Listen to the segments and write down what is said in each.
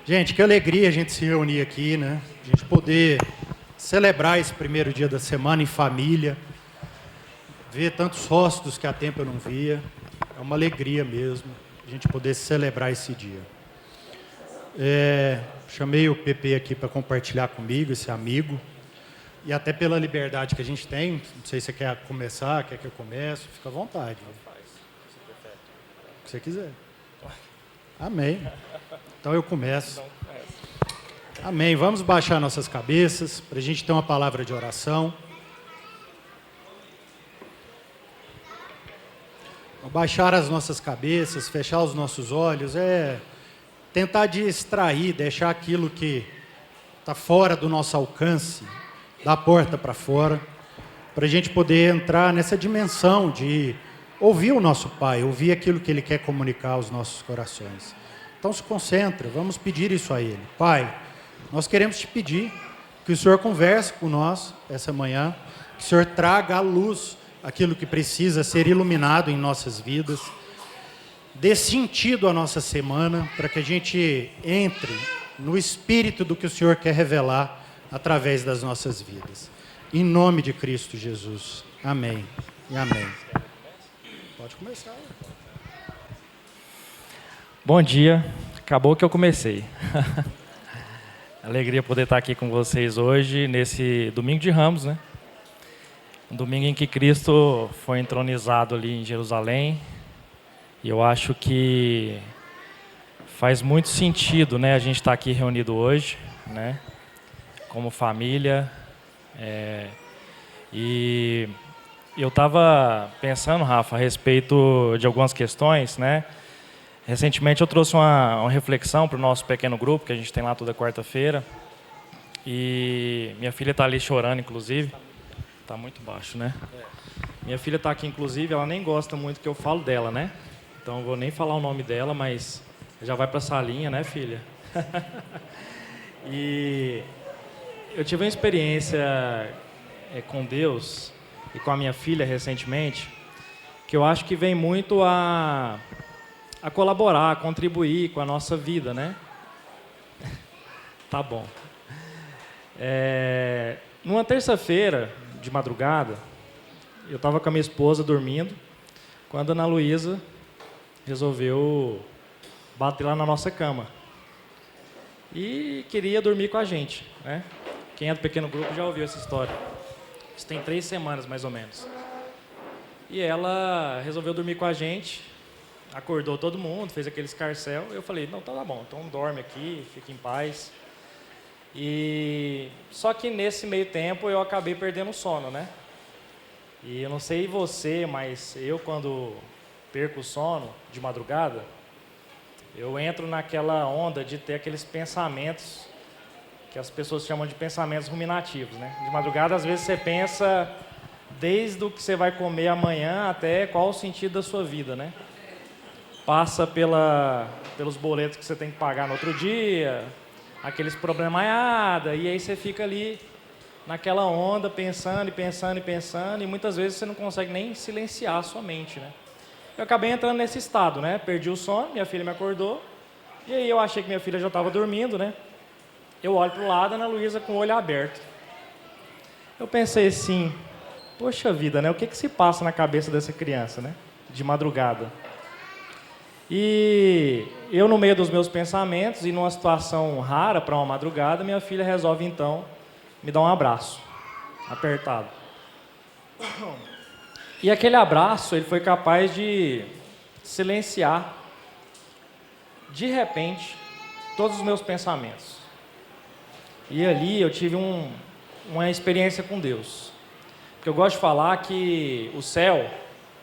Gente, que alegria a gente se reunir aqui, né? A gente poder celebrar esse primeiro dia da semana em família, ver tantos rostos que há tempo eu não via. É uma alegria mesmo a gente poder celebrar esse dia. Chamei o PP aqui para compartilhar comigo, esse amigo, e até pela liberdade que a gente tem. Não sei se você quer começar, quer que eu comece, fica à vontade. O que você quiser. Amém. Então eu começo. Amém. Vamos baixar nossas cabeças para a gente ter uma palavra de oração. Baixar as nossas cabeças, fechar os nossos olhos, tentar distrair, deixar aquilo que está fora do nosso alcance, da porta para fora, para a gente poder entrar nessa dimensão de ouvir o nosso Pai, ouvir aquilo que Ele quer comunicar aos nossos corações. Então se concentra, vamos pedir isso a Ele. Pai, nós queremos te pedir que o Senhor converse com nós essa manhã, que o Senhor traga à luz aquilo que precisa ser iluminado em nossas vidas, dê sentido à nossa semana, para que a gente entre no espírito do que o Senhor quer revelar através das nossas vidas. Em nome de Cristo Jesus. Amém e amém. Pode começar. Bom dia, acabou que eu comecei. Alegria poder estar aqui com vocês hoje, nesse domingo de Ramos, né? Um domingo em que Cristo foi entronizado ali em Jerusalém. E eu acho que faz muito sentido, né, a gente estar aqui reunido hoje, né, como família. E eu estava pensando, Rafa, a respeito de algumas questões, né? Recentemente eu trouxe uma reflexão para o nosso pequeno grupo, que a gente tem lá toda quarta-feira. E minha filha está ali chorando, inclusive. Está muito baixo, né? Minha filha está aqui, inclusive, ela nem gosta muito que eu falo dela, né? Então eu vou nem falar o nome dela, mas já vai para a salinha, né, filha? E eu tive uma experiência com Deus e com a minha filha recentemente, que eu acho que vem muito a colaborar, a contribuir com a nossa vida, né? Tá bom. Numa terça-feira, de madrugada, eu estava com a minha esposa dormindo, quando a Ana Luísa resolveu bater lá na nossa cama. E queria dormir com a gente, né? Quem é do pequeno grupo já ouviu essa história. Isso tem 3 semanas, mais ou menos. E ela resolveu dormir com a gente, acordou todo mundo, fez aquele escarcéu. Eu falei, não, tá bom, então dorme aqui, fica em paz. E só que nesse meio tempo eu acabei perdendo o sono, né? E eu não sei você, mas eu quando perco o sono de madrugada, eu entro naquela onda de ter aqueles pensamentos que as pessoas chamam de pensamentos ruminativos, né? De madrugada, às vezes, você pensa desde o que você vai comer amanhã até qual o sentido da sua vida, né? Passa pelos boletos que você tem que pagar no outro dia, aqueles problemaiada, e aí você fica ali naquela onda pensando e pensando e pensando, e muitas vezes você não consegue nem silenciar a sua mente, né? Eu acabei entrando nesse estado, né? Perdi o sono, minha filha me acordou, e aí eu achei que minha filha já estava dormindo, né? Eu olho para o lado, Ana Luísa com o olho aberto. Eu pensei assim, poxa vida, né? O que se passa na cabeça dessa criança, né? De madrugada. E eu, no meio dos meus pensamentos, e numa situação rara para uma madrugada, minha filha resolve, então, me dar um abraço, apertado. E aquele abraço, ele foi capaz de silenciar, de repente, todos os meus pensamentos. E ali eu tive uma experiência com Deus. Porque eu gosto de falar que o céu...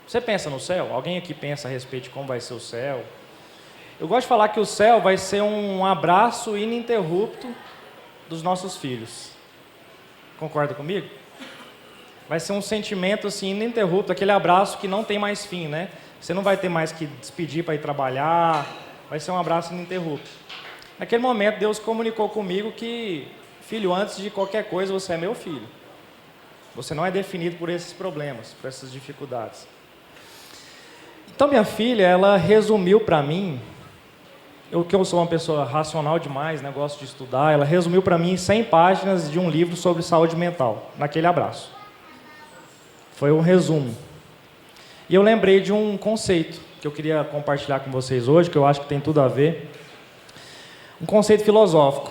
Você pensa no céu? Alguém aqui pensa a respeito de como vai ser o céu? Eu gosto de falar que o céu vai ser um abraço ininterrupto dos nossos filhos. Concorda comigo? Vai ser um sentimento assim ininterrupto, aquele abraço que não tem mais fim, né? Você não vai ter mais que despedir para ir trabalhar, vai ser um abraço ininterrupto. Naquele momento Deus comunicou comigo que, filho, antes de qualquer coisa você é meu filho. Você não é definido por esses problemas, por essas dificuldades. Então minha filha, ela resumiu para mim que eu sou uma pessoa racional demais, né, gosto de estudar, ela resumiu para mim 100 páginas de um livro sobre saúde mental, naquele abraço. Foi um resumo. E eu lembrei de um conceito que eu queria compartilhar com vocês hoje, que eu acho que tem tudo a ver. Um conceito filosófico,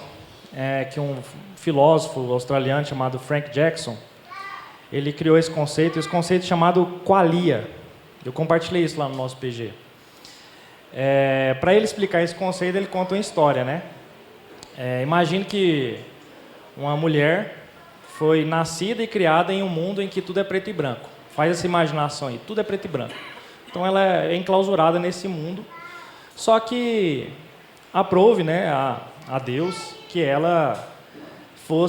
que um filósofo australiano chamado Frank Jackson, ele criou esse conceito chamado qualia. Eu compartilhei isso lá no nosso PG. Para ele explicar esse conceito, ele conta uma história, né? Imagine que uma mulher foi nascida e criada em um mundo em que tudo é preto e branco. Faz essa imaginação aí, tudo é preto e branco. Então ela é enclausurada nesse mundo, só que aprove, né, a Deus que ela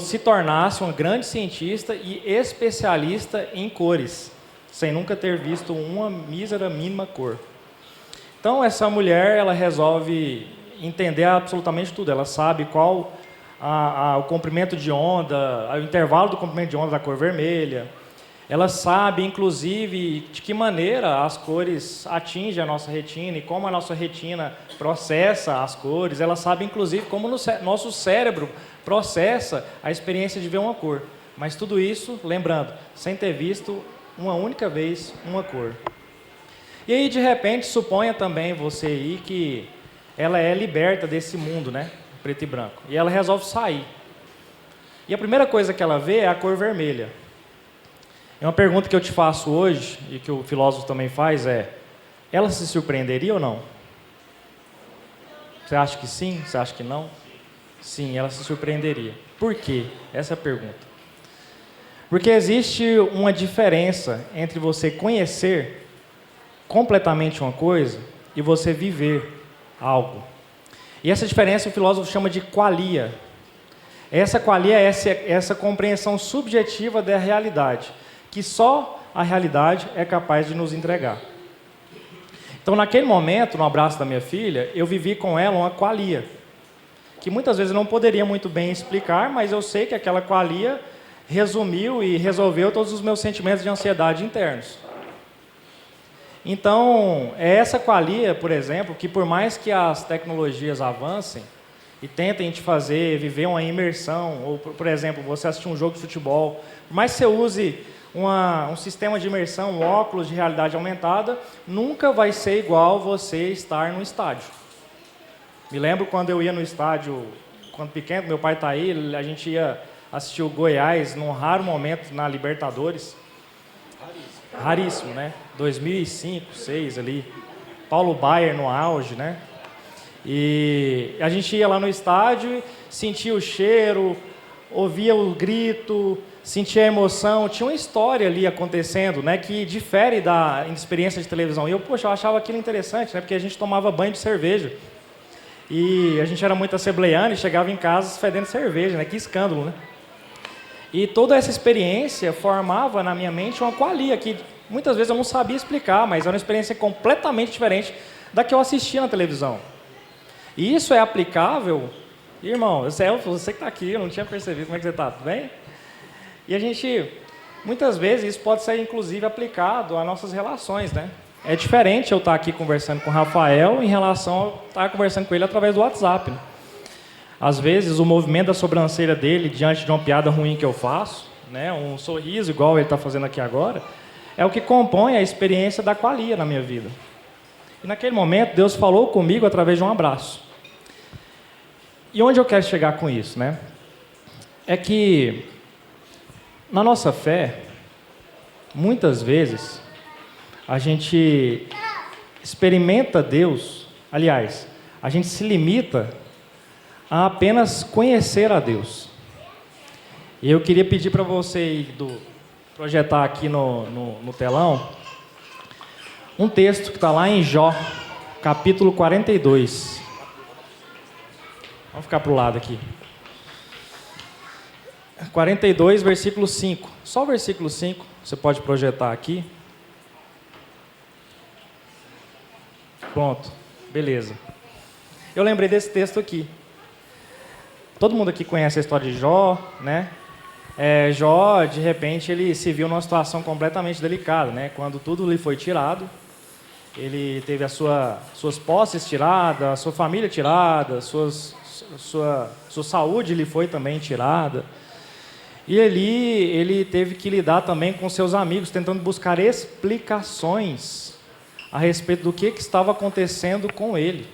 se tornasse uma grande cientista e especialista em cores, sem nunca ter visto uma mísera mínima cor. Então essa mulher, ela resolve entender absolutamente tudo. Ela sabe qual o comprimento de onda, o intervalo do comprimento de onda da cor vermelha. Ela sabe, inclusive, de que maneira as cores atingem a nossa retina e como a nossa retina processa as cores. Ela sabe, inclusive, como nosso cérebro processa a experiência de ver uma cor. Mas tudo isso, lembrando, sem ter visto uma única vez uma cor. E aí, de repente, suponha também você aí que ela é liberta desse mundo, né, preto e branco. E ela resolve sair. E a primeira coisa que ela vê é a cor vermelha. E uma pergunta que eu te faço hoje, e que o filósofo também faz, ela se surpreenderia ou não? Você acha que sim? Você acha que não? Sim, ela se surpreenderia. Por quê? Essa é a pergunta. Porque existe uma diferença entre você conhecer completamente uma coisa e você viver algo. E essa diferença o filósofo chama de qualia. Essa qualia é essa compreensão subjetiva da realidade, que só a realidade é capaz de nos entregar. Então, naquele momento, no abraço da minha filha, eu vivi com ela uma qualia, que muitas vezes eu não poderia muito bem explicar, mas eu sei que aquela qualia resumiu e resolveu todos os meus sentimentos de ansiedade internos. Então, é essa qualia, por exemplo, que por mais que as tecnologias avancem e tentem te fazer viver uma imersão, ou, por exemplo, você assistir um jogo de futebol, por mais que você use um sistema de imersão, um óculos de realidade aumentada, nunca vai ser igual você estar no estádio. Me lembro quando eu ia no estádio, quando pequeno, meu pai está aí, a gente ia assistir o Goiás num raro momento na Libertadores. Raríssimo, né? 2005, 2006 ali. Paulo Baier no auge, né? E a gente ia lá no estádio, sentia o cheiro, ouvia o grito, sentia a emoção. Tinha uma história ali acontecendo, né? Que difere da experiência de televisão. E eu achava aquilo interessante, né? Porque a gente tomava banho de cerveja. E a gente era muito assembleiano e chegava em casa fedendo cerveja, né? Que escândalo, né? E toda essa experiência formava na minha mente uma qualia que muitas vezes eu não sabia explicar, mas era uma experiência completamente diferente da que eu assistia na televisão. E isso é aplicável, irmão, você que está aqui, eu não tinha percebido, como é que você está? Tudo bem? E a gente, muitas vezes, isso pode ser inclusive aplicado às nossas relações, né? É diferente eu estar aqui conversando com o Rafael em relação a estar conversando com ele através do WhatsApp, né? Às vezes, o movimento da sobrancelha dele diante de uma piada ruim que eu faço, né, um sorriso igual ele está fazendo aqui agora, é o que compõe a experiência da qualia na minha vida. E naquele momento, Deus falou comigo através de um abraço. E onde eu quero chegar com isso, né? É que, na nossa fé, muitas vezes, a gente experimenta Deus, aliás, a gente se limita a apenas conhecer a Deus. E eu queria pedir para você projetar aqui no telão um texto que está lá em Jó, capítulo 42. Vamos ficar para o lado aqui. 42, versículo 5. Só o versículo 5, você pode projetar aqui. Pronto, beleza. Eu lembrei desse texto aqui. Todo mundo aqui conhece a história de Jó, né? Jó, de repente, ele se viu numa situação completamente delicada, né? Quando tudo lhe foi tirado ele teve suas posses tiradas, a sua família tirada, sua saúde lhe foi também tirada. E ali ele teve que lidar também com seus amigos, tentando buscar explicações a respeito do que estava acontecendo com ele.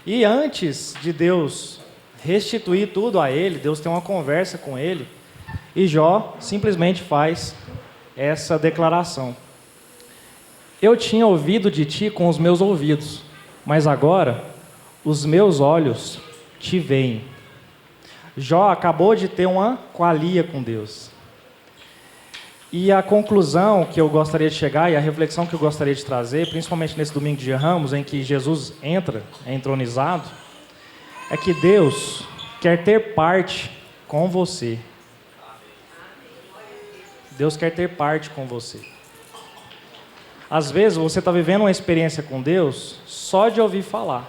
E antes de Deus restituir tudo a ele, Deus tem uma conversa com ele, e Jó simplesmente faz essa declaração: eu tinha ouvido de ti com os meus ouvidos, mas agora os meus olhos te veem. Jó acabou de ter uma qualia com Deus. E a conclusão que eu gostaria de chegar, e a reflexão que eu gostaria de trazer, principalmente nesse domingo de Ramos, em que Jesus é entronizado, é que Deus quer ter parte com você. Deus quer ter parte com você. Às vezes você está vivendo uma experiência com Deus só de ouvir falar.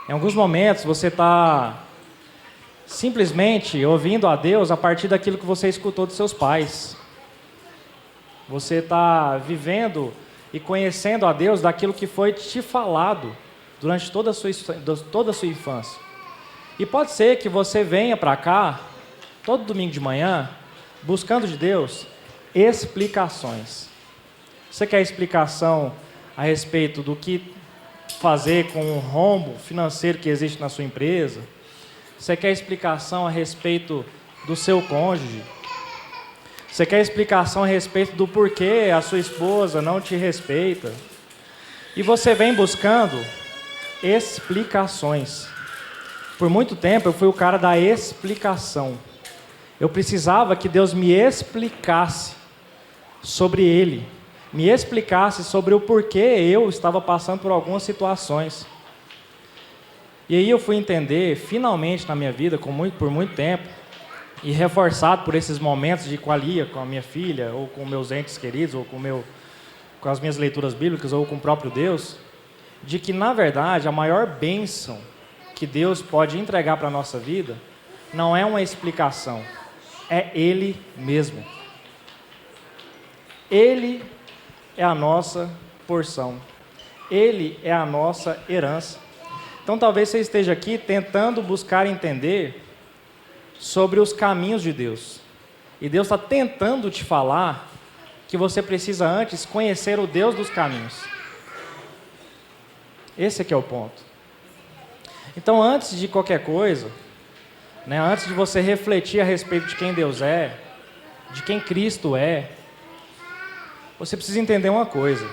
Em alguns momentos você está simplesmente ouvindo a Deus a partir daquilo que você escutou dos seus pais. Você está vivendo e conhecendo a Deus daquilo que foi te falado durante toda a sua infância. E pode ser que você venha para cá, todo domingo de manhã, buscando de Deus explicações. Você quer explicação a respeito do que fazer com o rombo financeiro que existe na sua empresa? Você quer explicação a respeito do seu cônjuge? Você quer explicação a respeito do porquê a sua esposa não te respeita? E você vem buscando explicações. Por muito tempo eu fui o cara da explicação. Eu precisava que Deus me explicasse sobre Ele, me explicasse sobre o porquê eu estava passando por algumas situações. E aí eu fui entender, finalmente na minha vida, por muito tempo, e reforçado por esses momentos de qualia com a minha filha, ou com meus entes queridos, ou com as minhas leituras bíblicas, ou com o próprio Deus, de que, na verdade, a maior bênção que Deus pode entregar para a nossa vida não é uma explicação, é Ele mesmo. Ele é a nossa porção. Ele é a nossa herança. Então talvez você esteja aqui tentando buscar entender sobre os caminhos de Deus. E Deus está tentando te falar que você precisa antes conhecer o Deus dos caminhos. Esse aqui é o ponto. Então antes de qualquer coisa, antes de você refletir a respeito de quem Deus é, de quem Cristo é, você precisa entender uma coisa.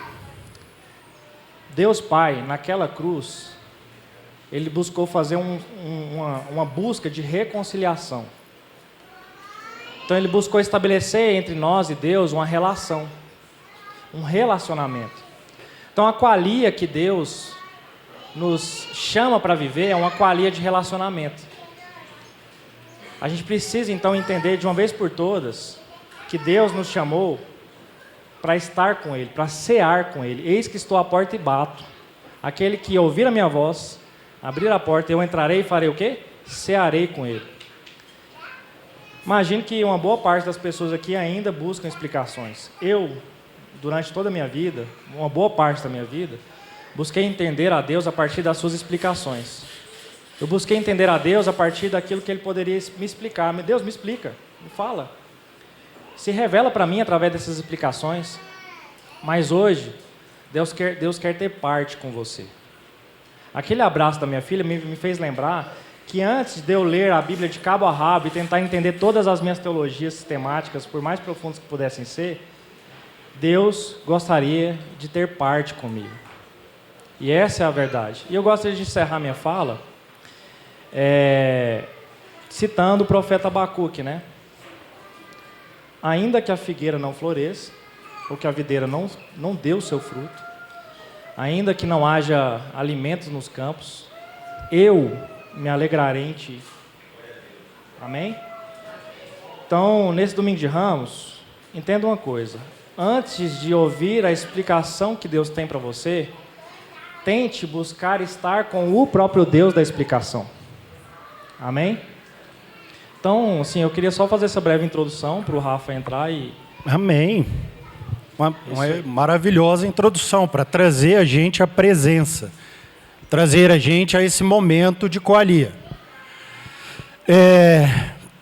Deus Pai, naquela cruz, Ele buscou fazer uma busca de reconciliação. Então Ele buscou estabelecer entre nós e Deus uma relação, um relacionamento. Então a qualia que Deus nos chama para viver é uma qualia de relacionamento. A gente precisa então entender de uma vez por todas que Deus nos chamou para estar com Ele, para cear com Ele. Eis que estou à porta e bato. Aquele que ouvir a minha voz, abrir a porta, eu entrarei e farei o quê? Cearei com Ele. Imagino que uma boa parte das pessoas aqui ainda buscam explicações. Eu, durante toda a minha vida, uma boa parte da minha vida, busquei entender a Deus a partir das suas explicações. Eu busquei entender a Deus a partir daquilo que Ele poderia me explicar. Deus, me explica, me fala. Se revela para mim através dessas explicações. Mas hoje, Deus quer ter parte com você. Aquele abraço da minha filha me fez lembrar que antes de eu ler a Bíblia de cabo a rabo e tentar entender todas as minhas teologias sistemáticas, por mais profundas que pudessem ser, Deus gostaria de ter parte comigo. E essa é a verdade. E eu gostaria de encerrar minha fala citando o profeta Abacuque, Ainda que a figueira não floresça, ou que a videira não dê o seu fruto, ainda que não haja alimentos nos campos, eu me alegrarei em ti. Amém? Então, nesse domingo de Ramos, entenda uma coisa. Antes de ouvir a explicação que Deus tem para você, tente buscar estar com o próprio Deus da explicação. Amém? Então, assim, eu queria só fazer essa breve introdução para o Rafa entrar e... Amém. uma maravilhosa introdução para trazer a gente à presença, trazer a gente a esse momento de coalia.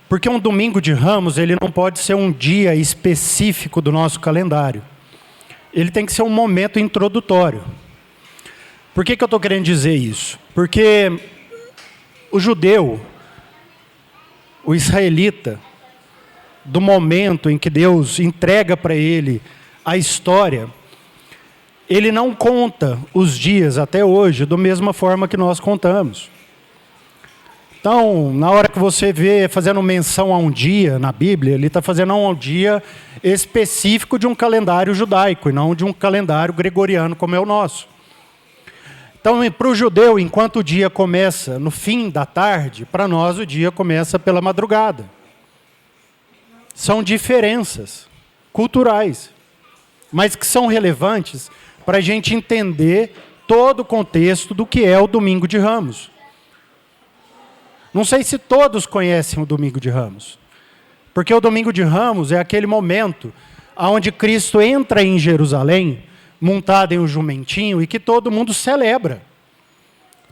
Porque um domingo de Ramos, ele não pode ser um dia específico do nosso calendário. Ele tem que ser um momento introdutório. Por que eu estou querendo dizer isso? Porque o judeu, o israelita, do momento em que Deus entrega para ele a história, ele não conta os dias até hoje da mesma forma que nós contamos. Então, na hora que você vê fazendo menção a um dia na Bíblia, ele está fazendo um dia específico de um calendário judaico, e não de um calendário gregoriano como é o nosso. Então, para o judeu, enquanto o dia começa no fim da tarde, para nós o dia começa pela madrugada. São diferenças culturais, mas que são relevantes para a gente entender todo o contexto do que é o Domingo de Ramos. Não sei se todos conhecem o Domingo de Ramos, porque o Domingo de Ramos é aquele momento onde Cristo entra em Jerusalém, montado em um jumentinho, e que todo mundo celebra.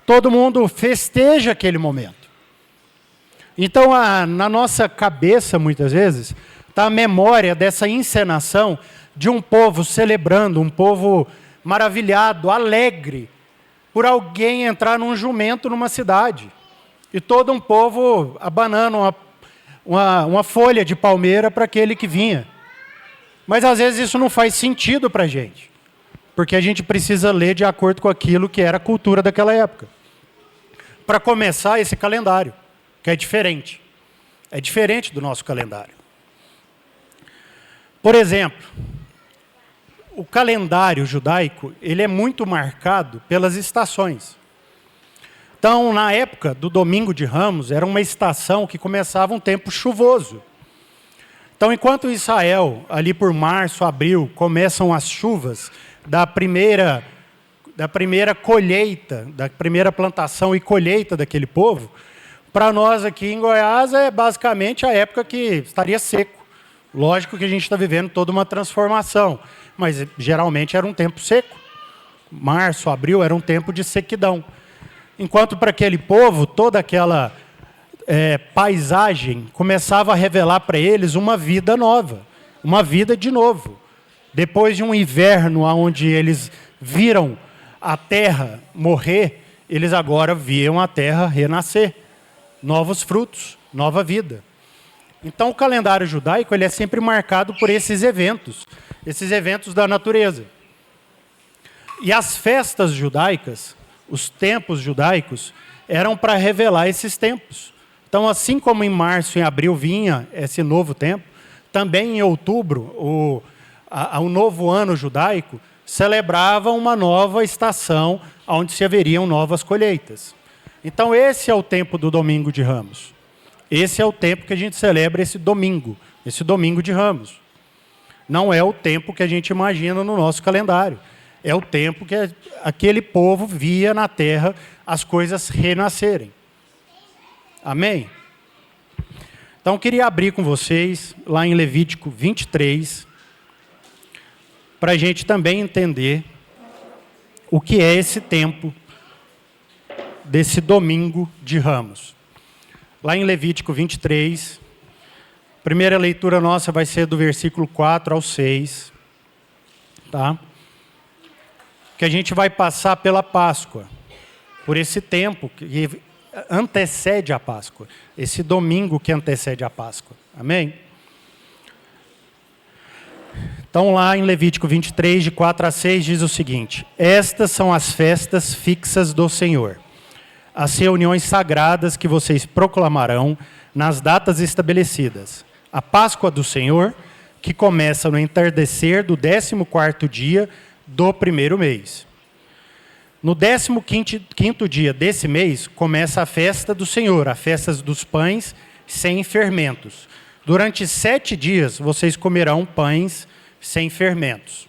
Todo mundo festeja aquele momento. Então, na nossa cabeça, muitas vezes, está a memória dessa encenação de um povo celebrando, um povo maravilhado, alegre, por alguém entrar num jumento numa cidade. E todo um povo abanando uma folha de palmeira para aquele que vinha. Mas, às vezes, isso não faz sentido para a gente, porque a gente precisa ler de acordo com aquilo que era a cultura daquela época. Para começar esse calendário, que é diferente. É diferente do nosso calendário. Por exemplo, o calendário judaico, ele é muito marcado pelas estações. Então, na época do Domingo de Ramos, era uma estação que começava um tempo chuvoso. Então, enquanto Israel, ali por março, abril, começam as chuvas da primeira colheita, da primeira plantação e colheita daquele povo, para nós aqui em Goiás é basicamente a época que estaria seco. Lógico que a gente está vivendo toda uma transformação, mas geralmente era um tempo seco. Março, abril era um tempo de sequidão. Enquanto para aquele povo, toda aquela paisagem começava a revelar para eles uma vida nova, uma vida de novo. Depois de um inverno onde eles viram a terra morrer, eles agora viam a terra renascer. Novos frutos, nova vida. Então, o calendário judaico ele é sempre marcado por esses eventos da natureza. E as festas judaicas, os tempos judaicos, eram para revelar esses tempos. Então, assim como em março e abril vinha esse novo tempo, também em outubro, o novo ano judaico celebrava uma nova estação, onde se haveriam novas colheitas. Então, esse é o tempo do Domingo de Ramos. Esse é o tempo que a gente celebra esse Domingo de Ramos. Não é o tempo que a gente imagina no nosso calendário. É o tempo que aquele povo via na terra as coisas renascerem. Amém? Então, eu queria abrir com vocês, lá em Levítico 23, para a gente também entender o que é esse tempo desse Domingo de Ramos. Lá em Levítico 23, a primeira leitura nossa vai ser do versículo 4 ao 6, tá? Que a gente vai passar pela Páscoa, por esse tempo que antecede a Páscoa, esse domingo que antecede a Páscoa. Amém? Então, lá em Levítico 23, de 4 a 6, diz o seguinte: estas são as festas fixas do Senhor, as reuniões sagradas que vocês proclamarão nas datas estabelecidas. A Páscoa do Senhor, que começa no entardecer do 14º dia do primeiro mês. No 15º dia desse mês, começa a festa do Senhor, a festa dos pães sem fermentos. Durante 7 dias, vocês comerão pães sem fermentos.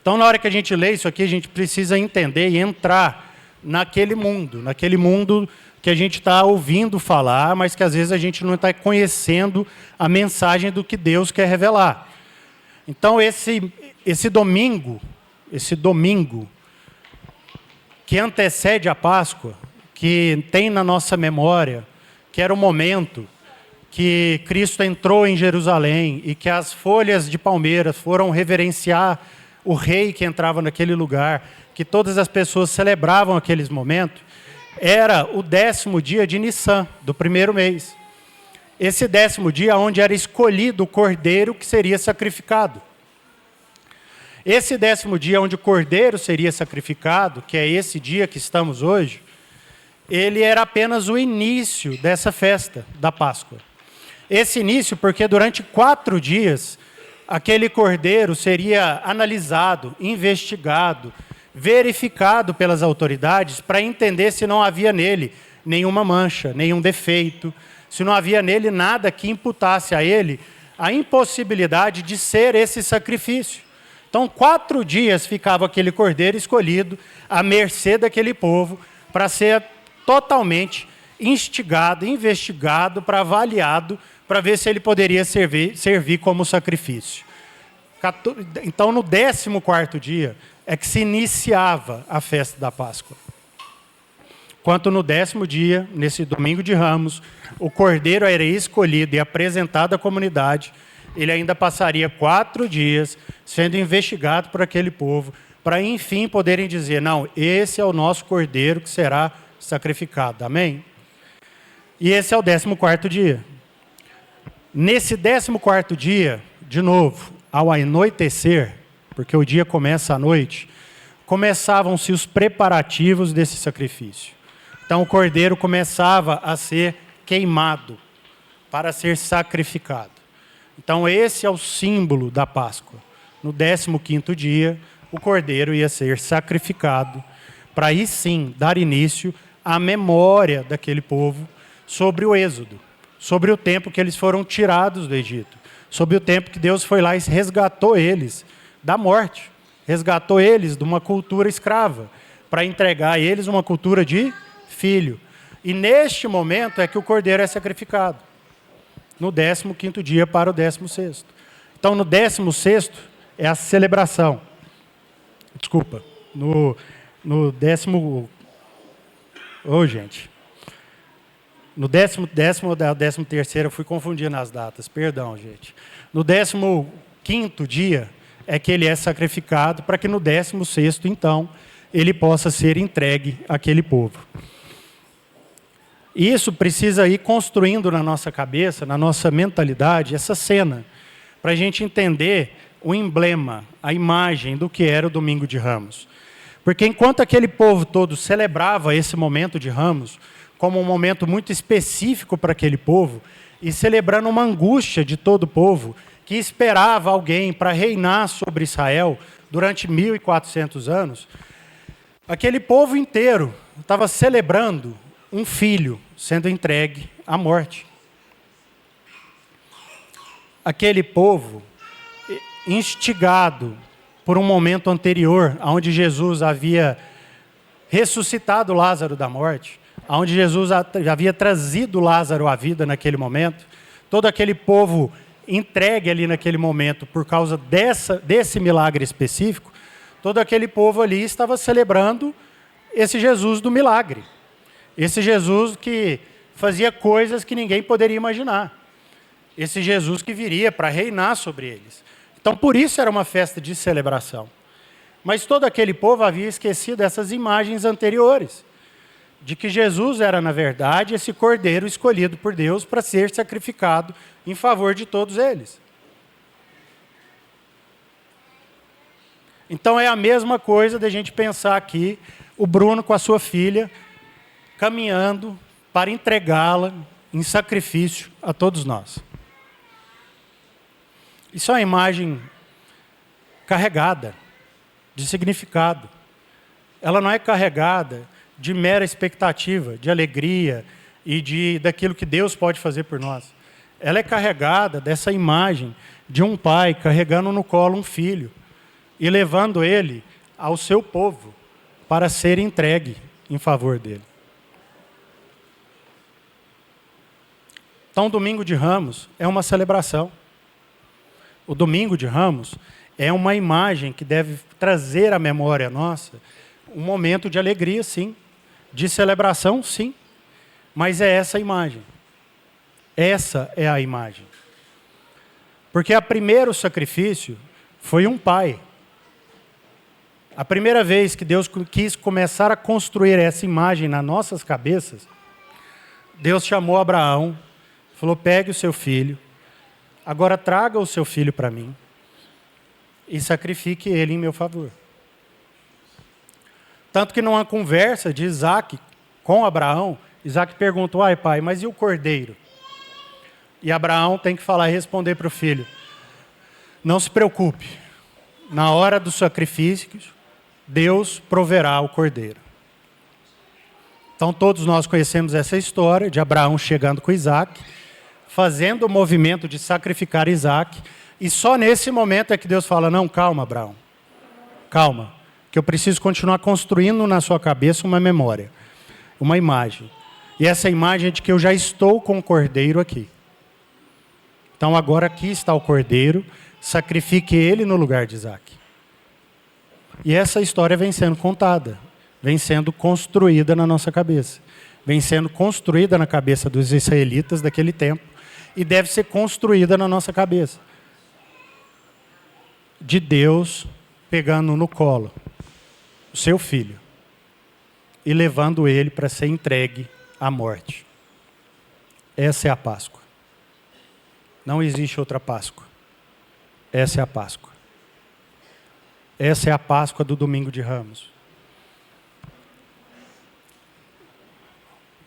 Então, na hora que a gente lê isso aqui, a gente precisa entender e entrar naquele mundo que a gente está ouvindo falar, mas que às vezes a gente não está conhecendo a mensagem do que Deus quer revelar. Então, esse domingo que antecede a Páscoa, que tem na nossa memória, que era o momento que Cristo entrou em Jerusalém e que as folhas de palmeiras foram reverenciar o rei que entrava naquele lugar, que todas as pessoas celebravam aqueles momentos, era o 10º dia de Nissan, do primeiro mês. Esse 10º dia onde era escolhido o cordeiro que seria sacrificado. Esse 10º dia onde o cordeiro seria sacrificado, que é esse dia que estamos hoje, ele era apenas o início dessa festa da Páscoa. Esse início porque durante 4 dias, aquele cordeiro seria analisado, investigado, verificado pelas autoridades para entender se não havia nele nenhuma mancha, nenhum defeito, se não havia nele nada que imputasse a ele a impossibilidade de ser esse sacrifício. Então, 4 dias ficava aquele cordeiro escolhido à mercê daquele povo para ser totalmente instigado, investigado, para avaliado, para ver se ele poderia servir como sacrifício. Então, no 14º dia é que se iniciava a festa da Páscoa. Enquanto no 10º dia, nesse domingo de Ramos, o cordeiro era escolhido e apresentado à comunidade, ele ainda passaria 4 dias sendo investigado por aquele povo, para enfim poderem dizer, não, esse é o nosso cordeiro que será sacrificado. Amém? E esse é o 14º dia. Nesse 14º dia, de novo, ao anoitecer, porque o dia começa à noite, começavam-se os preparativos desse sacrifício. Então o cordeiro começava a ser queimado para ser sacrificado. Então esse é o símbolo da Páscoa. No 15º dia, o cordeiro ia ser sacrificado para aí sim dar início à memória daquele povo sobre o êxodo, sobre o tempo que eles foram tirados do Egito, sobre o tempo que Deus foi lá e resgatou eles da morte, resgatou eles de uma cultura escrava, para entregar a eles uma cultura de filho. E neste momento é que o cordeiro é sacrificado, no 15º dia para o 16º. Então, no 16º é a celebração. Desculpa, no 10º... Ô, gente. No 10º ou 13º, eu fui confundindo as datas, perdão, gente. No 15º dia é que ele é sacrificado, para que no 16º, então, ele possa ser entregue àquele povo. Isso precisa ir construindo na nossa cabeça, na nossa mentalidade, essa cena, para a gente entender o emblema, a imagem do que era o Domingo de Ramos. Porque enquanto aquele povo todo celebrava esse momento de Ramos, como um momento muito específico para aquele povo, e celebrando uma angústia de todo o povo, que esperava alguém para reinar sobre Israel durante 1400 anos, aquele povo inteiro estava celebrando um filho sendo entregue à morte. Aquele povo, instigado por um momento anterior, onde Jesus havia ressuscitado Lázaro da morte, onde Jesus havia trazido Lázaro à vida naquele momento, todo aquele povo entregue ali naquele momento por causa desse milagre específico, todo aquele povo ali estava celebrando esse Jesus do milagre. Esse Jesus que fazia coisas que ninguém poderia imaginar. Esse Jesus que viria para reinar sobre eles. Então, por isso era uma festa de celebração. Mas todo aquele povo havia esquecido essas imagens anteriores, de que Jesus era, na verdade, esse cordeiro escolhido por Deus para ser sacrificado em favor de todos eles. Então, é a mesma coisa da gente pensar aqui, o Bruno com a sua filha, caminhando para entregá-la em sacrifício a todos nós. Isso é uma imagem carregada de significado. Ela não é carregada de mera expectativa, de alegria e daquilo que Deus pode fazer por nós. Ela é carregada dessa imagem de um pai carregando no colo um filho e levando ele ao seu povo para ser entregue em favor dele. Então, o Domingo de Ramos é uma celebração. O domingo de Ramos é uma imagem que deve trazer à memória nossa um momento de alegria, sim. De celebração, sim. Mas é essa a imagem. Essa é a imagem. Porque o primeiro sacrifício foi um pai. A primeira vez que Deus quis começar a construir essa imagem nas nossas cabeças, Deus chamou Abraão, falou: pegue o seu filho, agora traga o seu filho para mim e sacrifique ele em meu favor. Tanto que numa conversa de Isaac com Abraão, Isaac perguntou: ai pai, mas e o cordeiro? E Abraão tem que falar e responder para o filho: não se preocupe, na hora do sacrifício, Deus proverá o cordeiro. Então todos nós conhecemos essa história de Abraão chegando com Isaac, fazendo o movimento de sacrificar Isaac, e só nesse momento é que Deus fala: não, calma, Abraão, calma, que eu preciso continuar construindo na sua cabeça uma memória, uma imagem. E essa imagem é de que eu já estou com o cordeiro aqui. Então agora aqui está o cordeiro, sacrifique ele no lugar de Isaac. E essa história vem sendo contada, vem sendo construída na nossa cabeça, vem sendo construída na cabeça dos israelitas daquele tempo e deve ser construída na nossa cabeça. De Deus pegando no colo o seu filho e levando ele para ser entregue à morte. Essa é a Páscoa. Não existe outra Páscoa. Essa é a Páscoa. Essa é a Páscoa do Domingo de Ramos.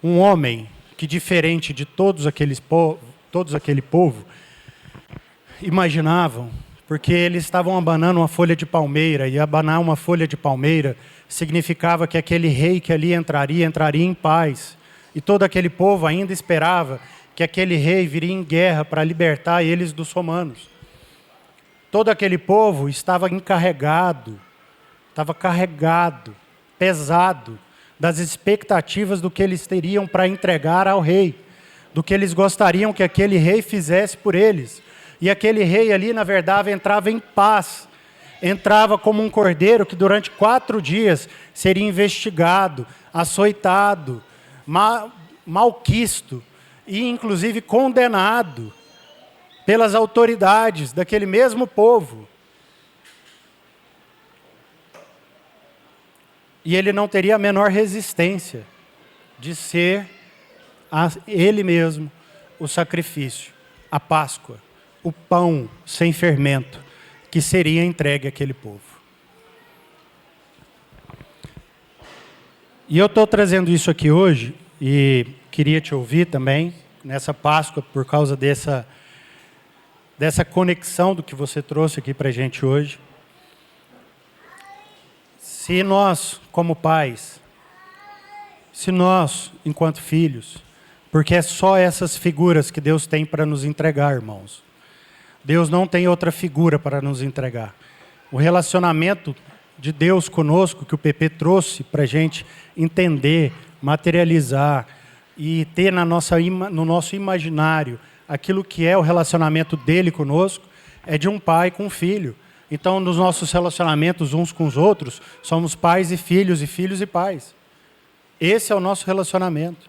Um homem que, diferente de todos aquele povo, imaginavam, porque eles estavam abanando uma folha de palmeira, e abanar uma folha de palmeira significava que aquele rei que ali entraria em paz. E todo aquele povo ainda esperava que aquele rei viria em guerra para libertar eles dos romanos. Todo aquele povo estava encarregado, estava carregado, pesado, das expectativas do que eles teriam para entregar ao rei, do que eles gostariam que aquele rei fizesse por eles. E aquele rei ali, na verdade, entrava em paz, entrava como um cordeiro que durante 4 dias seria investigado, açoitado, malquisto e inclusive condenado pelas autoridades daquele mesmo povo. E ele não teria a menor resistência de ser ele mesmo o sacrifício, a Páscoa, o pão sem fermento que seria entregue àquele povo. E eu estou trazendo isso aqui hoje e queria te ouvir também nessa Páscoa por causa dessa conexão do que você trouxe aqui para a gente hoje. Se nós, como pais, se nós, enquanto filhos, porque é só essas figuras que Deus tem para nos entregar, irmãos. Deus não tem outra figura para nos entregar. O relacionamento de Deus conosco, que o PP trouxe para a gente entender, materializar e ter no nosso imaginário aquilo que é o relacionamento dele conosco, é de um pai com um filho. Então, nos nossos relacionamentos uns com os outros, somos pais e filhos e pais. Esse é o nosso relacionamento.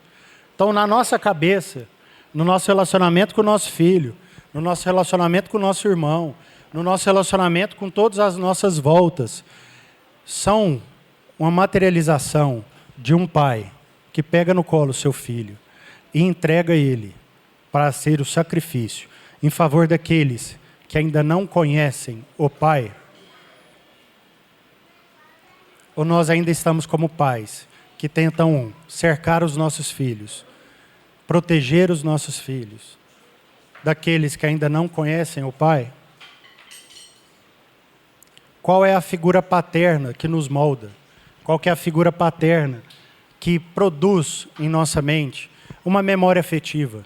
Então, na nossa cabeça, no nosso relacionamento com o nosso filho, no nosso relacionamento com o nosso irmão, no nosso relacionamento com todas as nossas voltas, são uma materialização de um pai que pega no colo o seu filho e entrega ele para ser o sacrifício em favor daqueles que ainda não conhecem o Pai. Ou nós ainda estamos como pais que tentam cercar os nossos filhos, proteger os nossos filhos daqueles que ainda não conhecem o Pai? Qual é a figura paterna que nos molda? Qual que é a figura paterna que produz em nossa mente uma memória afetiva?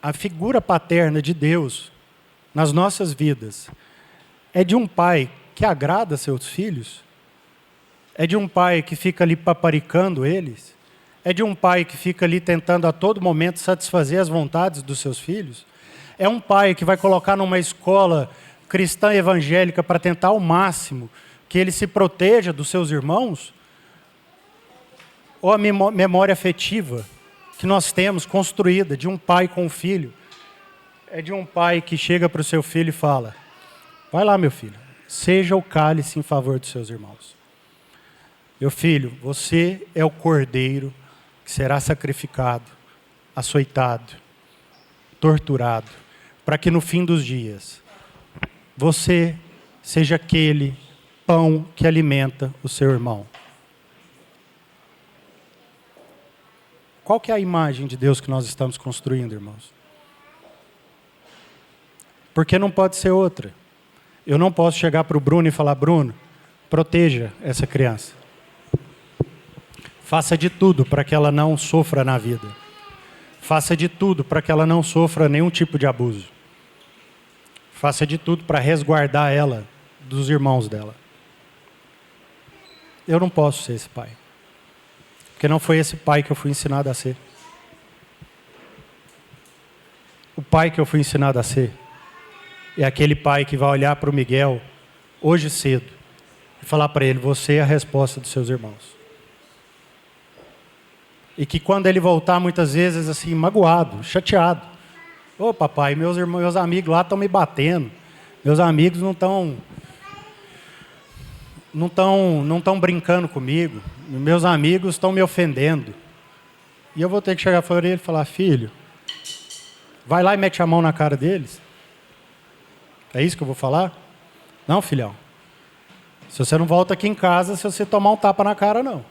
A figura paterna de Deus nas nossas vidas é de um pai que agrada seus filhos? É de um pai que fica ali paparicando eles? É de um pai que fica ali tentando a todo momento satisfazer as vontades dos seus filhos? É um pai que vai colocar numa escola cristã evangélica para tentar ao máximo que ele se proteja dos seus irmãos? Ou a memória afetiva que nós temos construída de um pai com um filho é de um pai que chega para o seu filho e fala: vai lá, meu filho, seja o cálice em favor dos seus irmãos. Meu filho, você é o cordeiro que será sacrificado, açoitado, torturado, para que no fim dos dias você seja aquele pão que alimenta o seu irmão. Qual que é a imagem de Deus que nós estamos construindo, irmãos? Porque não pode ser outra. Eu não posso chegar para o Bruno e falar: Bruno, proteja essa criança. Faça de tudo para que ela não sofra na vida. Faça de tudo para que ela não sofra nenhum tipo de abuso. Faça de tudo para resguardar ela dos irmãos dela. Eu não posso ser esse pai. Porque não foi esse pai que eu fui ensinado a ser. O pai que eu fui ensinado a ser é aquele pai que vai olhar para o Miguel hoje cedo e falar para ele: você é a resposta dos seus irmãos. E que quando ele voltar, muitas vezes assim, magoado, chateado: ô papai, meus irmãos, meus amigos lá estão me batendo, meus amigos não estão brincando comigo, meus amigos estão me ofendendo. E eu vou ter que chegar para ele e falar: filho, vai lá e mete a mão na cara deles. É isso que eu vou falar? Não, filhão. Se você não volta aqui em casa, se você tomar um tapa na cara, não.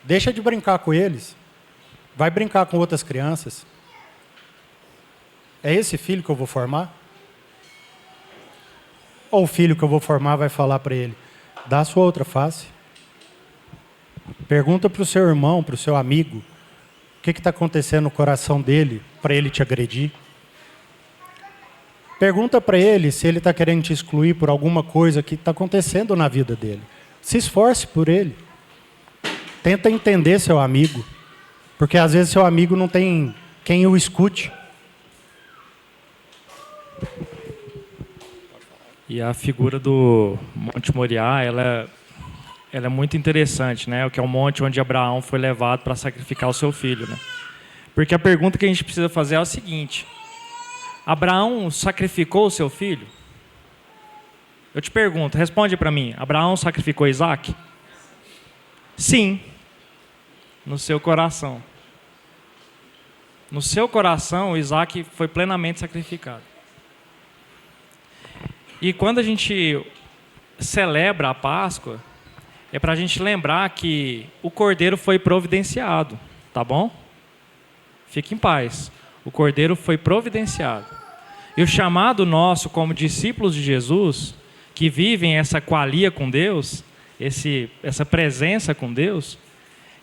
Deixa de brincar com eles. Vai brincar com outras crianças. É esse filho que eu vou formar? Ou o filho que eu vou formar vai falar para ele: dá a sua outra face. Pergunta para o seu irmão, para o seu amigo, o que está acontecendo no coração dele para ele te agredir. Pergunta para ele se ele está querendo te excluir por alguma coisa que está acontecendo na vida dele. Se esforce por ele. Tenta entender seu amigo, porque às vezes seu amigo não tem quem o escute. E a figura do Monte Moriá, ela é muito interessante, né? O que é o monte onde Abraão foi levado para sacrificar o seu filho, né? Porque a pergunta que a gente precisa fazer é o seguinte: Abraão sacrificou o seu filho? Eu te pergunto, responde para mim: Abraão sacrificou Isaac? Sim. No seu coração. No seu coração, Isaac foi plenamente sacrificado. E quando a gente celebra a Páscoa, é para a gente lembrar que o Cordeiro foi providenciado, tá bom? Fique em paz. O Cordeiro foi providenciado. E o chamado nosso como discípulos de Jesus, que vivem essa qualia com Deus, essa presença com Deus,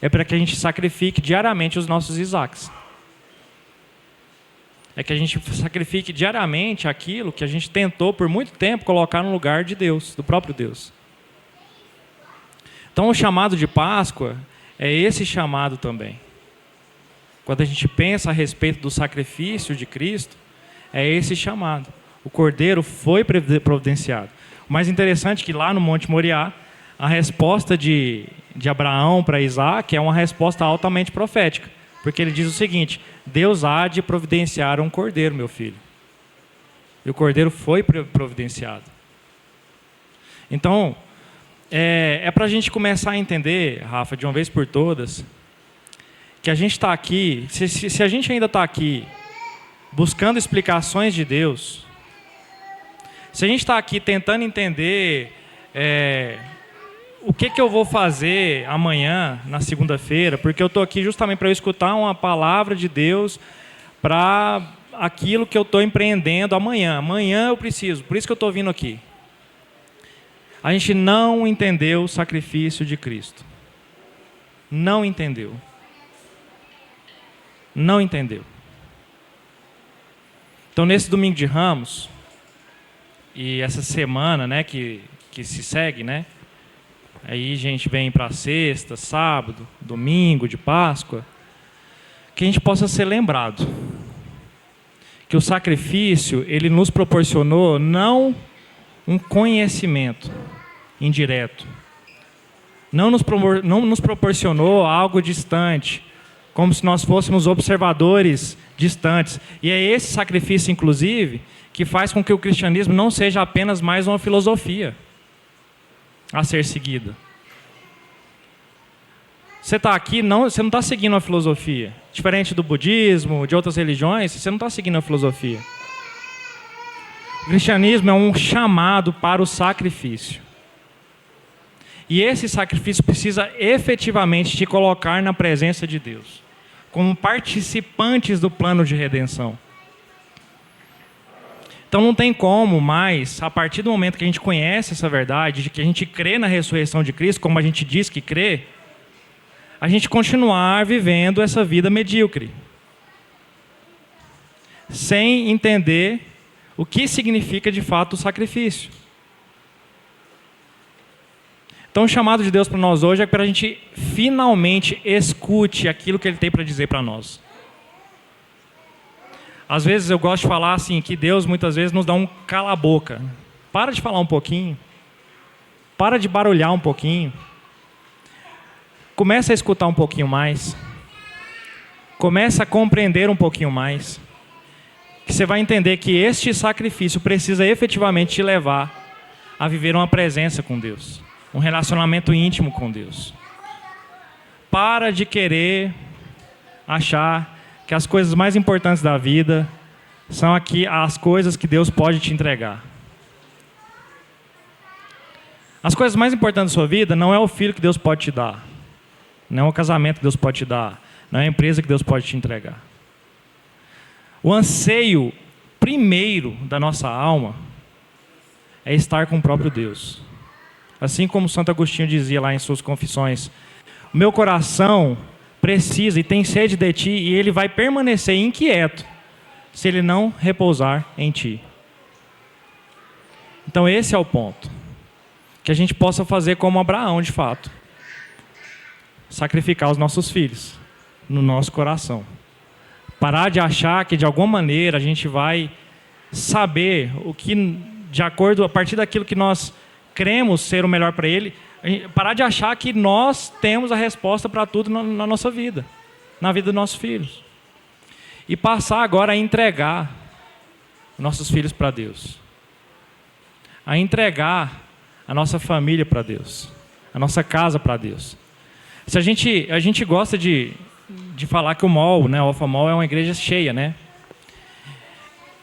é para que a gente sacrifique diariamente os nossos Isaques. É que a gente sacrifique diariamente aquilo que a gente tentou por muito tempo colocar no lugar de Deus, do próprio Deus. Então o chamado de Páscoa é esse chamado também. Quando a gente pensa a respeito do sacrifício de Cristo, é esse chamado. O Cordeiro foi providenciado. O mais interessante é que lá no Monte Moriá, a resposta de Abraão para Isaac é uma resposta altamente profética. Porque ele diz o seguinte: Deus há de providenciar um cordeiro, meu filho. E o cordeiro foi providenciado. Então, é para a gente começar a entender, Rafa, de uma vez por todas, que a gente está aqui, se a gente ainda está aqui buscando explicações de Deus, se a gente está aqui tentando entender o que eu vou fazer amanhã, na segunda-feira, porque eu estou aqui justamente para eu escutar uma palavra de Deus para aquilo que eu estou empreendendo amanhã. Amanhã eu preciso, por isso que eu estou vindo aqui. A gente não entendeu o sacrifício de Cristo. Não entendeu. Não entendeu. Então, nesse domingo de Ramos, e essa semana, né, que se segue, né? Aí a gente vem para sexta, sábado, domingo de Páscoa. que a gente possa ser lembrado que o sacrifício, ele nos proporcionou não um conhecimento indireto, não nos proporcionou algo distante, como se nós fôssemos observadores distantes. E é esse sacrifício, inclusive, que faz com que o cristianismo não seja apenas mais uma filosofia a ser seguida. Você está aqui, você não está seguindo uma filosofia. Diferente do budismo, de outras religiões, você não está seguindo uma filosofia. O cristianismo é um chamado para o sacrifício. E esse sacrifício precisa efetivamente te colocar na presença de Deus, como participantes do plano de redenção. Então não tem como mais, a partir do momento que a gente conhece essa verdade, de que a gente crê na ressurreição de Cristo, como a gente diz que crê, a gente continuar vivendo essa vida medíocre, sem entender o que significa de fato o sacrifício. Então o chamado de Deus para nós hoje é para a gente finalmente escute aquilo que Ele tem para dizer para nós. Às vezes eu gosto de falar assim, que Deus muitas vezes nos dá um cala-boca. Para de falar um pouquinho, para de barulhar um pouquinho, começa a escutar um pouquinho mais, começa a compreender um pouquinho mais, que você vai entender que este sacrifício precisa efetivamente te levar a viver uma presença com Deus, um relacionamento íntimo com Deus. Para de querer achar que as coisas mais importantes da vida são aqui as coisas que Deus pode te entregar. As coisas mais importantes da sua vida não é o filho que Deus pode te dar, não é o casamento que Deus pode te dar, não é a empresa que Deus pode te entregar. O anseio primeiro da nossa alma é estar com o próprio Deus. Assim como Santo Agostinho dizia lá em suas confissões: o meu coração precisa e tem sede de ti, e ele vai permanecer inquieto se ele não repousar em ti. Então esse é o ponto. Que a gente possa fazer como Abraão, de fato. Sacrificar os nossos filhos no nosso coração. Parar de achar que de alguma maneira a gente vai saber o que, de acordo, a partir daquilo que nós cremos ser o melhor para ele, parar de achar que nós temos a resposta para tudo na nossa vida, na vida dos nossos filhos. E passar agora a entregar nossos filhos para Deus. A entregar a nossa família para Deus. A nossa casa para Deus. Se a gente gosta de falar que o MOL, né, o Alpha Mall é uma igreja cheia, né?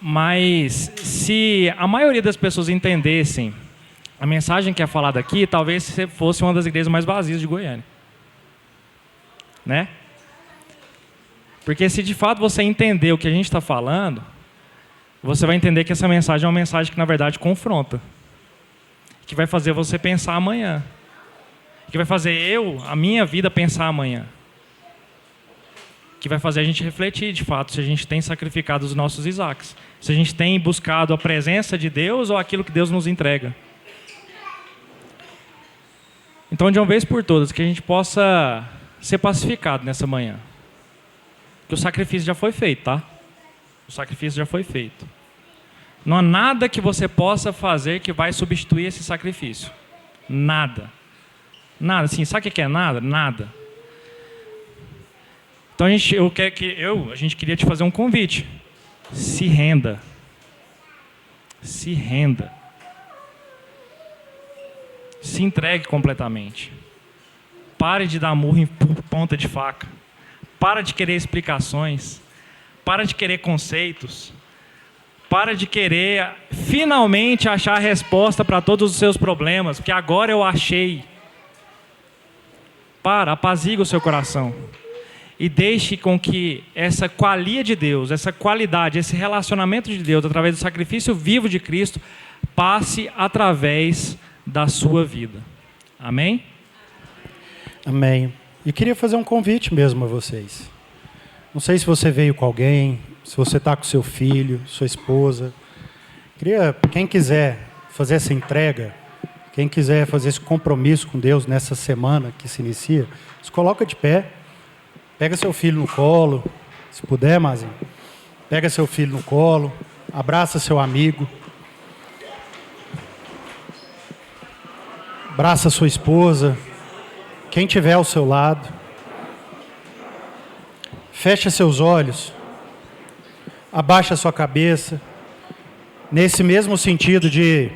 Mas se a maioria das pessoas entendessem a mensagem que é falada aqui, talvez fosse uma das igrejas mais vazias de Goiânia. Né? Porque se de fato você entender o que a gente está falando, você vai entender que essa mensagem é uma mensagem que na verdade confronta. Que vai fazer você pensar amanhã. Que vai fazer a minha vida pensar amanhã. Que vai fazer a gente refletir de fato se a gente tem sacrificado os nossos Isaques. Se a gente tem buscado a presença de Deus ou aquilo que Deus nos entrega. Então, de uma vez por todas, que a gente possa ser pacificado nessa manhã. Que o sacrifício já foi feito, tá? O sacrifício já foi feito. Não há nada que você possa fazer que vai substituir esse sacrifício. Nada. Nada, assim, sabe o que é nada? Nada. Então, a gente queria te fazer um convite. Se renda. Se renda. Se entregue completamente. Pare de dar murro em ponta de faca. Para de querer explicações. Para de querer conceitos. Para de querer finalmente achar a resposta para todos os seus problemas, porque agora eu achei. Apazigue o seu coração. E deixe com que essa qualia de Deus, essa qualidade, esse relacionamento de Deus, através do sacrifício vivo de Cristo, passe através da sua vida. Amém? Amém. E queria fazer um convite mesmo a vocês. Não sei se você veio com alguém, se você está com seu filho, sua esposa. Quem quiser fazer essa entrega, quem quiser fazer esse compromisso com Deus nessa semana que se inicia, se coloca de pé, pega seu filho no colo, Se puder, Mazinho, pega seu filho no colo, abraça seu amigo, abraça sua esposa, quem tiver ao seu lado. Fecha seus olhos, abaixa sua cabeça, nesse mesmo sentido de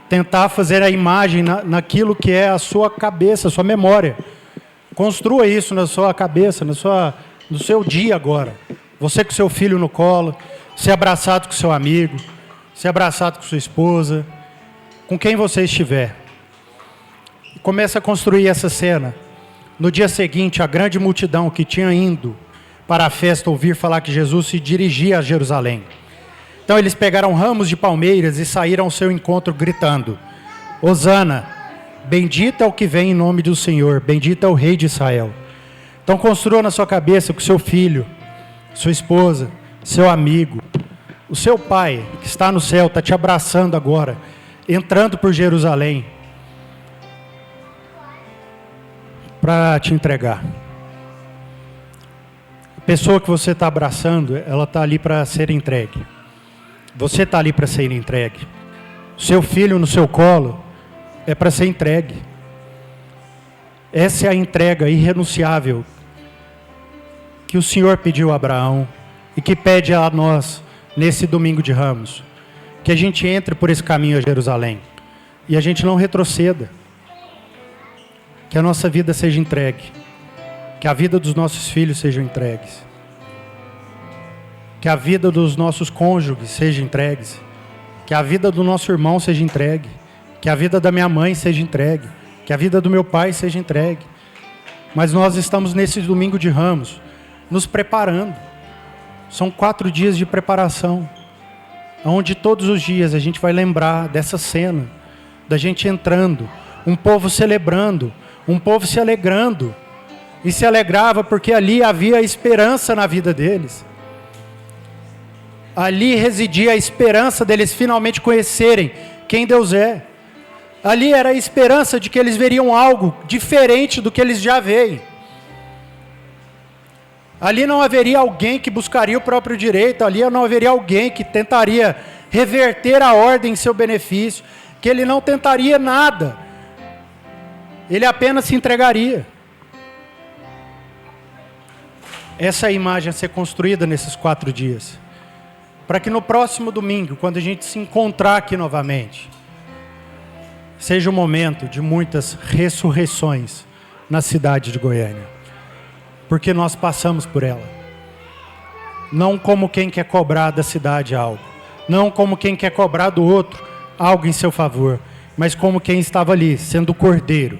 tentar fazer a imagem naquilo que é a sua cabeça, a sua memória. Construa isso na sua cabeça, no seu dia agora. Você com seu filho no colo, você abraçado com seu amigo, você abraçado com sua esposa, com quem você estiver. Começa a construir essa cena. No dia seguinte, a grande multidão que tinha ido para a festa ouvir falar que Jesus se dirigia a Jerusalém. Então eles pegaram ramos de palmeiras e saíram ao seu encontro gritando: Hosana, bendito é o que vem em nome do Senhor, bendito é o Rei de Israel. Então construa na sua cabeça com seu filho, sua esposa, seu amigo, o seu pai que está no céu, está te abraçando agora, entrando por Jerusalém para te entregar. A pessoa que você está abraçando, ela está ali para ser entregue. Você está ali para ser entregue. Seu filho no seu colo é para ser entregue. Essa é a entrega irrenunciável que o Senhor pediu a Abraão e que pede a nós nesse domingo de Ramos. Que a gente entre por esse caminho a Jerusalém e a gente não retroceda. Que a nossa vida seja entregue. Que a vida dos nossos filhos seja entregues. Que a vida dos nossos cônjuges seja entregue. Que a vida do nosso irmão seja entregue. Que a vida da minha mãe seja entregue. Que a vida do meu pai seja entregue. Mas nós estamos nesse domingo de Ramos, nos preparando. São 4 dias de preparação, onde todos os dias a gente vai lembrar dessa cena, da gente entrando, um povo celebrando, um povo se alegrando. E se alegrava porque ali havia esperança na vida deles. Ali residia a esperança deles finalmente conhecerem quem Deus é. Ali era a esperança de que eles veriam algo diferente do que eles já veem. Ali não haveria alguém que buscaria o próprio direito, ali não haveria alguém que tentaria reverter a ordem em seu benefício, que ele não tentaria nada, ele apenas se entregaria. Essa é a imagem a ser construída nesses 4 dias. Para que no próximo domingo, quando a gente se encontrar aqui novamente, seja um momento de muitas ressurreições na cidade de Goiânia. Porque nós passamos por ela. Não como quem quer cobrar da cidade algo. Não como quem quer cobrar do outro algo em seu favor. Mas como quem estava ali, sendo o cordeiro,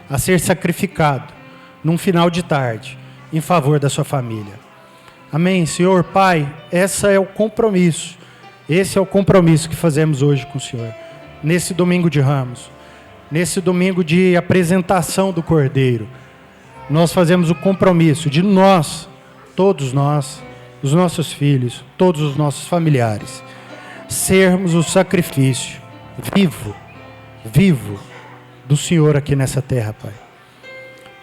a ser sacrificado, num final de tarde, em favor da sua família. Amém, Senhor Pai, esse é o compromisso. Esse é o compromisso que fazemos hoje com o Senhor. Nesse domingo de Ramos. Nesse domingo de apresentação do Cordeiro. Nós fazemos o compromisso de nós, todos nós, os nossos filhos, todos os nossos familiares, sermos o sacrifício vivo do Senhor aqui nessa terra, Pai.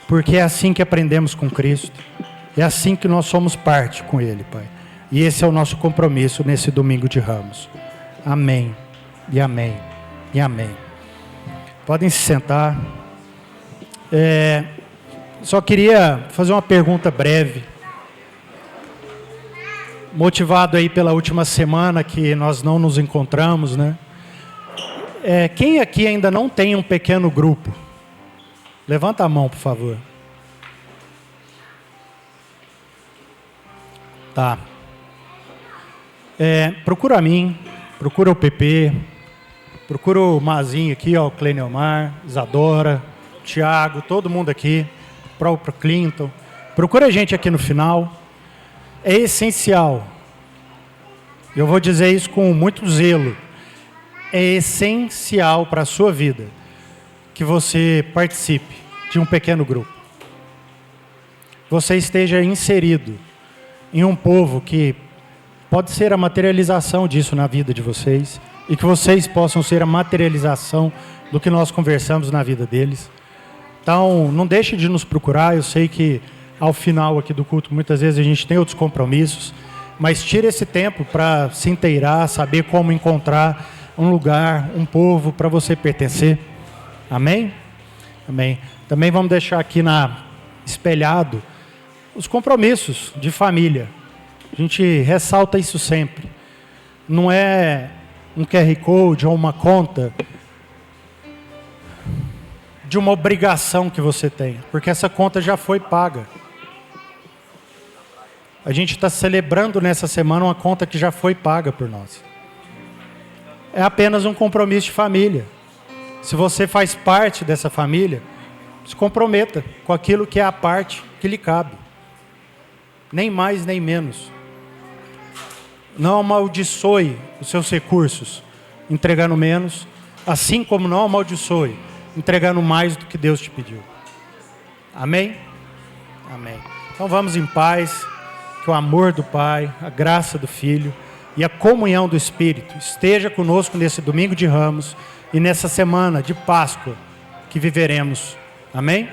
Porque é assim que aprendemos com Cristo. É assim que nós somos parte com Ele, Pai. E esse é o nosso compromisso nesse domingo de Ramos. Amém, e amém, e amém. Podem se sentar. Só queria fazer uma pergunta breve. Motivado aí pela última semana que nós não nos encontramos, né? Quem aqui ainda não tem um pequeno grupo? Levanta a mão, por favor. Tá. Procura a mim, procura o PP, procura o Mazinho aqui, ó, o Cleneomar, Isadora, Tiago, todo mundo aqui, o próprio Clinton. Procura a gente aqui no final. É essencial. Eu vou dizer isso com muito zelo. É essencial para a sua vida que você participe de um pequeno grupo. Você esteja inserido em um povo que pode ser a materialização disso na vida de vocês e que vocês possam ser a materialização do que nós conversamos na vida deles. Então, não deixe de nos procurar. Eu sei que ao final aqui do culto. Muitas vezes a gente tem outros compromissos, mas tire esse tempo para se inteirar, saber como encontrar um lugar, um povo para você pertencer. Amém? Amém. Também vamos deixar aqui espelhado os compromissos de família. A gente ressalta isso sempre. Não é um QR Code ou uma conta de uma obrigação que você tem, porque essa conta já foi paga. A gente está celebrando nessa semana uma conta que já foi paga por nós. É apenas um compromisso de família. Se você faz parte dessa família, se comprometa com aquilo que é a parte que lhe cabe. Nem mais, nem menos. Não amaldiçoe os seus recursos, entregando menos, assim como não amaldiçoe, entregando mais do que Deus te pediu. Amém? Amém. Então vamos em paz, que o amor do Pai, a graça do Filho e a comunhão do Espírito esteja conosco nesse domingo de Ramos e nessa semana de Páscoa que viveremos. Amém?